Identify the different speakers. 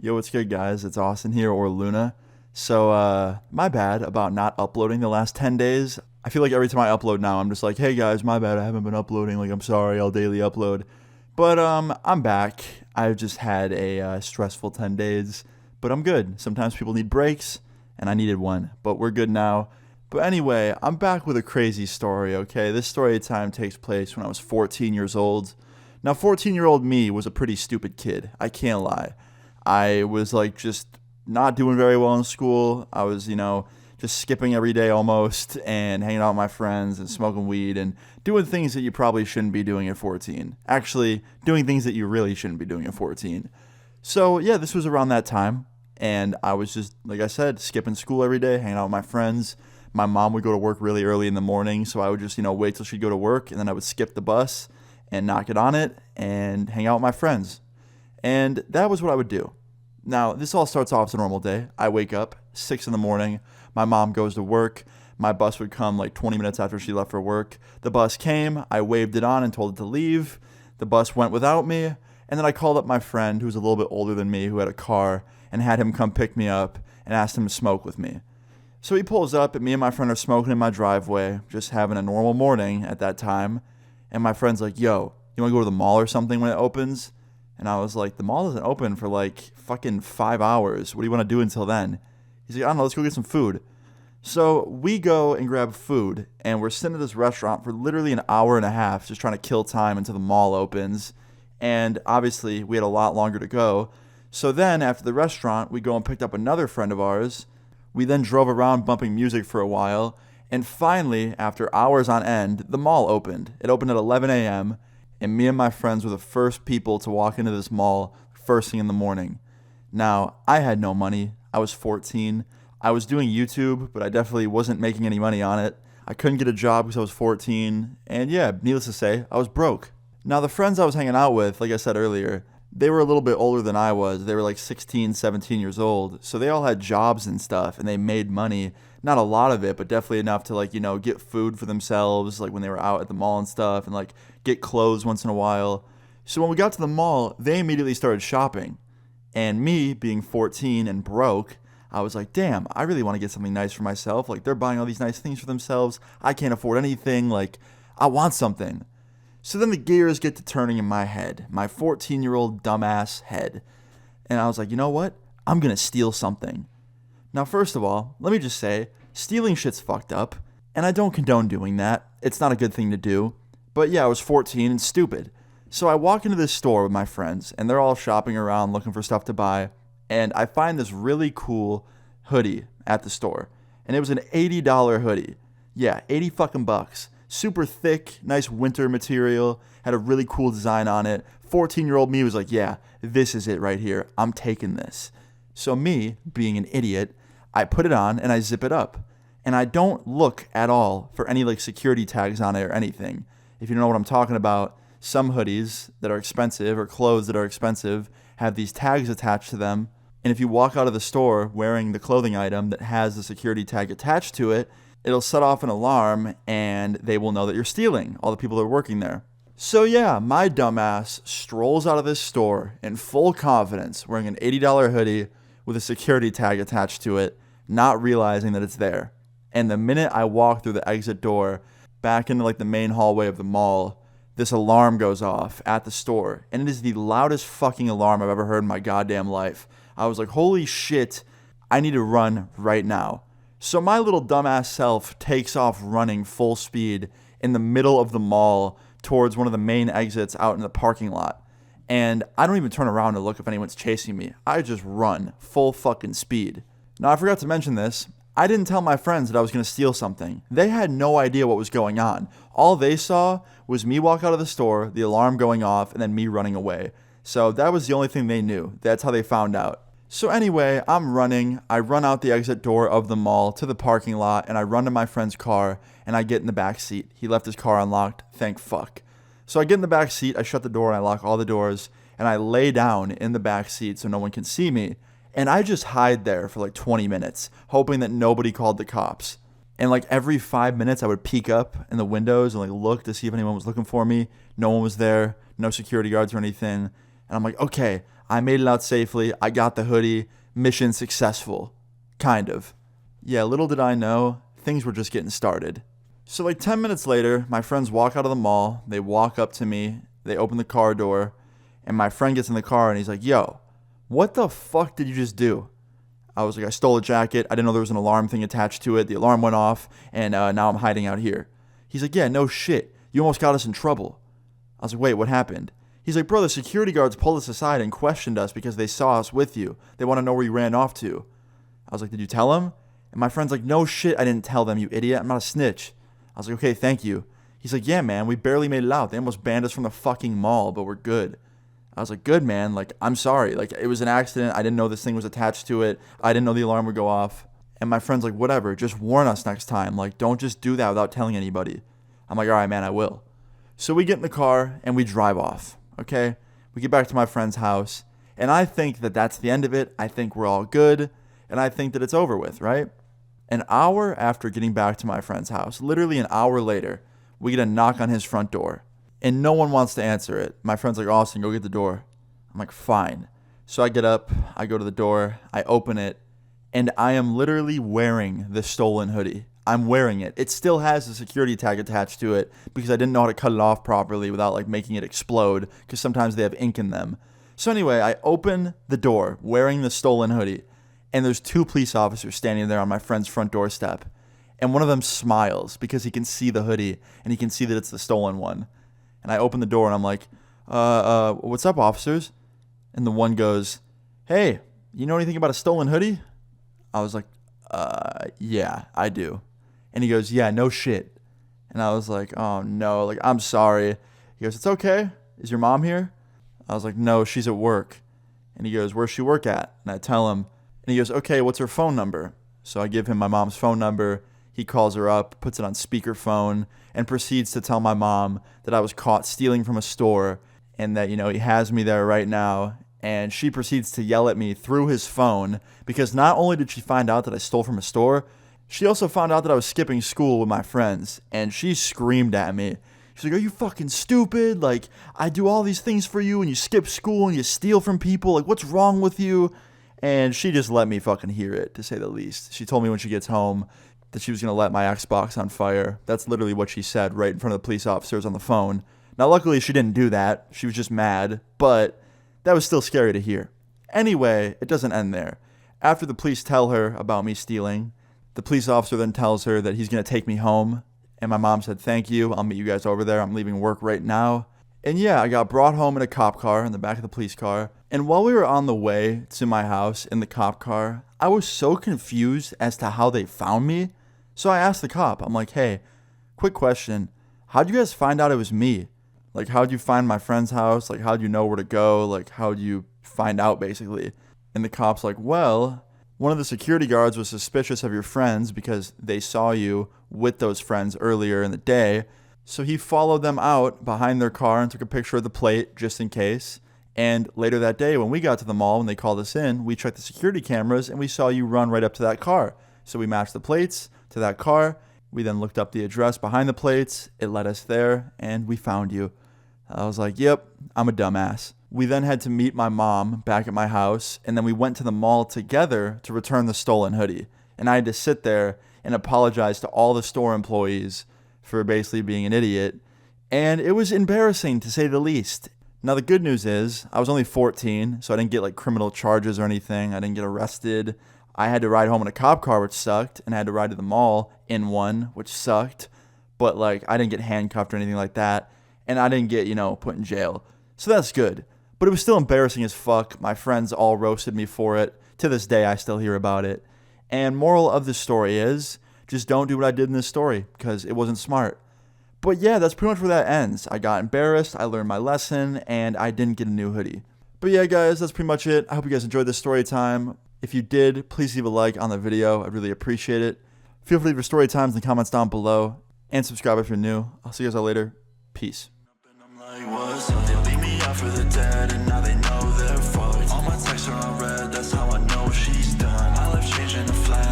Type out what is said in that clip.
Speaker 1: Yo, what's good, guys? It's Austin here, or Luna. My bad about not uploading the last 10 days. I feel like every time I upload now, I'm just like, hey guys, my bad, I haven't been uploading. Like, I'm sorry, I'll daily upload. But I'm back. I've just had a stressful 10 days, but I'm good. Sometimes people need breaks, and I needed one, but we're good now. But anyway, I'm back with a crazy story, okay? This story time takes place when I was 14 years old. Now, 14-year-old me was a pretty stupid kid. I can't lie. I was like just not doing very well in school. I was, just skipping every day almost and hanging out with my friends and smoking weed and doing things that you probably shouldn't be doing at 14. Actually, doing things that you really shouldn't be doing at 14. So, yeah, this was around that time. And I was just, like I said, skipping school every day, hanging out with my friends. My mom would go to work really early in the morning, so I would just, wait till she'd go to work, and then I would skip the bus and not get on it and hang out with my friends. And that was what I would do. Now, this all starts off as a normal day. I wake up 6 in the morning. My mom goes to work. My bus would come like 20 minutes after she left for work. The bus came. I waved it on and told it to leave. The bus went without me. And then I called up my friend, who was a little bit older than me, who had a car, and had him come pick me up and asked him to smoke with me. So he pulls up, and me and my friend are smoking in my driveway, just having a normal morning at that time. And my friend's like, yo, you want to go to the mall or something when it opens? And I was like, the mall doesn't open for like fucking 5 hours. What do you want to do until then? He's like, I don't know, let's go get some food. So we go and grab food, and we're sitting at this restaurant for literally an hour and a half, just trying to kill time until the mall opens. And obviously, we had a lot longer to go. So then, after the restaurant, we go and picked up another friend of ours. We then drove around bumping music for a while. And finally, after hours on end, the mall opened. It opened at 11 a.m., and me and my friends were the first people to walk into this mall first thing in the morning. Now, I had no money. I was 14. I was doing YouTube, but I definitely wasn't making any money on it. I couldn't get a job because I was 14. And yeah, needless to say, I was broke. Now, the friends I was hanging out with, like I said earlier, they were a little bit older than I was. They were like 16, 17 years old. So they all had jobs and stuff, and they made money. Not a lot of it, but definitely enough to get food for themselves, like when they were out at the mall and stuff, and like get clothes once in a while. So when we got to the mall, they immediately started shopping. And me, being 14 and broke, I was like, damn, I really want to get something nice for myself. Like, they're buying all these nice things for themselves. I can't afford anything. Like, I want something. So then the gears get to turning in my head, my 14-year-old dumbass head. And I was like, you know what? I'm going to steal something. Now, first of all, let me just say, stealing shit's fucked up, and I don't condone doing that. It's not a good thing to do. But yeah, I was 14 and stupid. So I walk into this store with my friends, and they're all shopping around looking for stuff to buy, and I find this really cool hoodie at the store. And it was an $80 hoodie. Yeah, 80 fucking bucks. Super thick, nice winter material, had a really cool design on it. 14-year-old me was like, yeah, this is it right here. I'm taking this. So me, being an idiot, I put it on and I zip it up. And I don't look at all for any like security tags on it or anything. If you don't know what I'm talking about, some hoodies that are expensive or clothes that are expensive have these tags attached to them. And if you walk out of the store wearing the clothing item that has the security tag attached to it, it'll set off an alarm and they will know that you're stealing, all the people that are working there. So yeah, my dumbass strolls out of this store in full confidence wearing an $80 hoodie with a security tag attached to it, not realizing that it's there. And the minute I walk through the exit door back into like the main hallway of the mall, this alarm goes off at the store. And it is the loudest fucking alarm I've ever heard in my goddamn life. I was like, holy shit, I need to run right now. So my little dumbass self takes off running full speed in the middle of the mall towards one of the main exits out in the parking lot. And I don't even turn around to look if anyone's chasing me. I just run full fucking speed. Now, I forgot to mention this. I didn't tell my friends that I was going to steal something. They had no idea what was going on. All they saw was me walk out of the store, the alarm going off, and then me running away. So that was the only thing they knew. That's how they found out. So anyway, I'm running. I run out the exit door of the mall to the parking lot, and I run to my friend's car, and I get in the back seat. He left his car unlocked. Thank fuck. So I get in the back seat, I shut the door, and I lock all the doors, and I lay down in the back seat so no one can see me. And I just hide there for like 20 minutes, hoping that nobody called the cops. And like every 5 minutes, I would peek up in the windows and like look to see if anyone was looking for me. No one was there, no security guards or anything. And I'm like, okay, I made it out safely. I got the hoodie. Mission successful. Kind of. Yeah, little did I know, things were just getting started. So like 10 minutes later, my friends walk out of the mall. They walk up to me. They open the car door. And my friend gets in the car and he's like, yo, what the fuck did you just do? I was like, I stole a jacket. I didn't know there was an alarm thing attached to it. The alarm went off, and now I'm hiding out here. He's like, yeah, no shit. You almost got us in trouble. I was like, wait, what happened? He's like, bro, the security guards pulled us aside and questioned us because they saw us with you. They want to know where you ran off to. I was like, did you tell them? And my friend's like, no shit, I didn't tell them, you idiot. I'm not a snitch. I was like, okay, thank you. He's like, yeah, man, we barely made it out. They almost banned us from the fucking mall, but we're good. I was like, good, man. Like, I'm sorry. Like, it was an accident. I didn't know this thing was attached to it. I didn't know the alarm would go off. And my friend's like, whatever. Just warn us next time. Like, don't just do that without telling anybody. I'm like, all right, man, I will. So we get in the car and we drive off, okay? We get back to my friend's house. And I think that that's the end of it. I think we're all good. And I think that it's over with, right? An hour after getting back to my friend's house, literally an hour later, we get a knock on his front door. And no one wants to answer it. My friend's like, Austin, go get the door. I'm like, fine. So I get up, I go to the door, I open it, and I am literally wearing the stolen hoodie. I'm wearing it. It still has a security tag attached to it because I didn't know how to cut it off properly without like making it explode because sometimes they have ink in them. So anyway, I open the door wearing the stolen hoodie, and there's 2 police officers standing there on my friend's front doorstep. And one of them smiles because he can see the hoodie and he can see that it's the stolen one. And I open the door and I'm like, what's up, officers? And the one goes, hey, you know anything about a stolen hoodie? I was like, yeah, I do. And he goes, yeah, no shit. And I was like, oh no, like, I'm sorry. He goes, it's okay. Is your mom here? I was like, no, she's at work. And he goes, where's she work at? And I tell him, and he goes, okay, what's her phone number? So I give him my mom's phone number. He calls her up, puts it on speakerphone, and proceeds to tell my mom that I was caught stealing from a store and that, you know, he has me there right now. And she proceeds to yell at me through his phone because not only did she find out that I stole from a store, she also found out that I was skipping school with my friends. And she screamed at me. She's like, are you fucking stupid? Like, I do all these things for you and you skip school and you steal from people. Like, what's wrong with you? And she just let me fucking hear it, to say the least. She told me when she gets home that she was going to let my Xbox on fire. That's literally what she said right in front of the police officers on the phone. Now, luckily, she didn't do that. She was just mad, but that was still scary to hear. Anyway, it doesn't end there. After the police tell her about me stealing, the police officer then tells her that he's going to take me home. And my mom said, thank you. I'll meet you guys over there. I'm leaving work right now. And yeah, I got brought home in a cop car in the back of the police car. And while we were on the way to my house in the cop car, I was so confused as to how they found me. So I asked the cop, I'm like, hey, quick question. How'd you guys find out it was me? Like, how'd you find my friend's house? Like, how'd you know where to go? Like, how'd you find out, basically? And the cop's like, well, one of the security guards was suspicious of your friends because they saw you with those friends earlier in the day. So he followed them out behind their car and took a picture of the plate just in case. And later that day, when we got to the mall, when they called us in, we checked the security cameras and we saw you run right up to that car. So we matched the plates to that car. We then looked up the address behind the plates. It led us there and we found you. I was like, yep, I'm a dumbass. We then had to meet my mom back at my house, and then we went to the mall together to return the stolen hoodie. And I had to sit there and apologize to all the store employees for basically being an idiot. And it was embarrassing, to say the least. Now, the good news is I was only 14, so I didn't get like criminal charges or anything. I didn't get arrested. I had to ride home in a cop car, which sucked, and I had to ride to the mall in one, which sucked. But like, I didn't get handcuffed or anything like that. And I didn't get, put in jail. So that's good. But it was still embarrassing as fuck. My friends all roasted me for it. To this day, I still hear about it. And moral of the story is, just don't do what I did in this story, because it wasn't smart. But yeah, that's pretty much where that ends. I got embarrassed, I learned my lesson, and I didn't get a new hoodie. But yeah, guys, that's pretty much it. I hope you guys enjoyed this story time. If you did, please leave a like on the video. I'd really appreciate it. Feel free to leave your story times in the comments down below. And subscribe if you're new. I'll see you guys all later. Peace. They leave me out for the dead, and now they know they're fucked. All my texts are unread, that's how I know she's done. My life's changing a flash.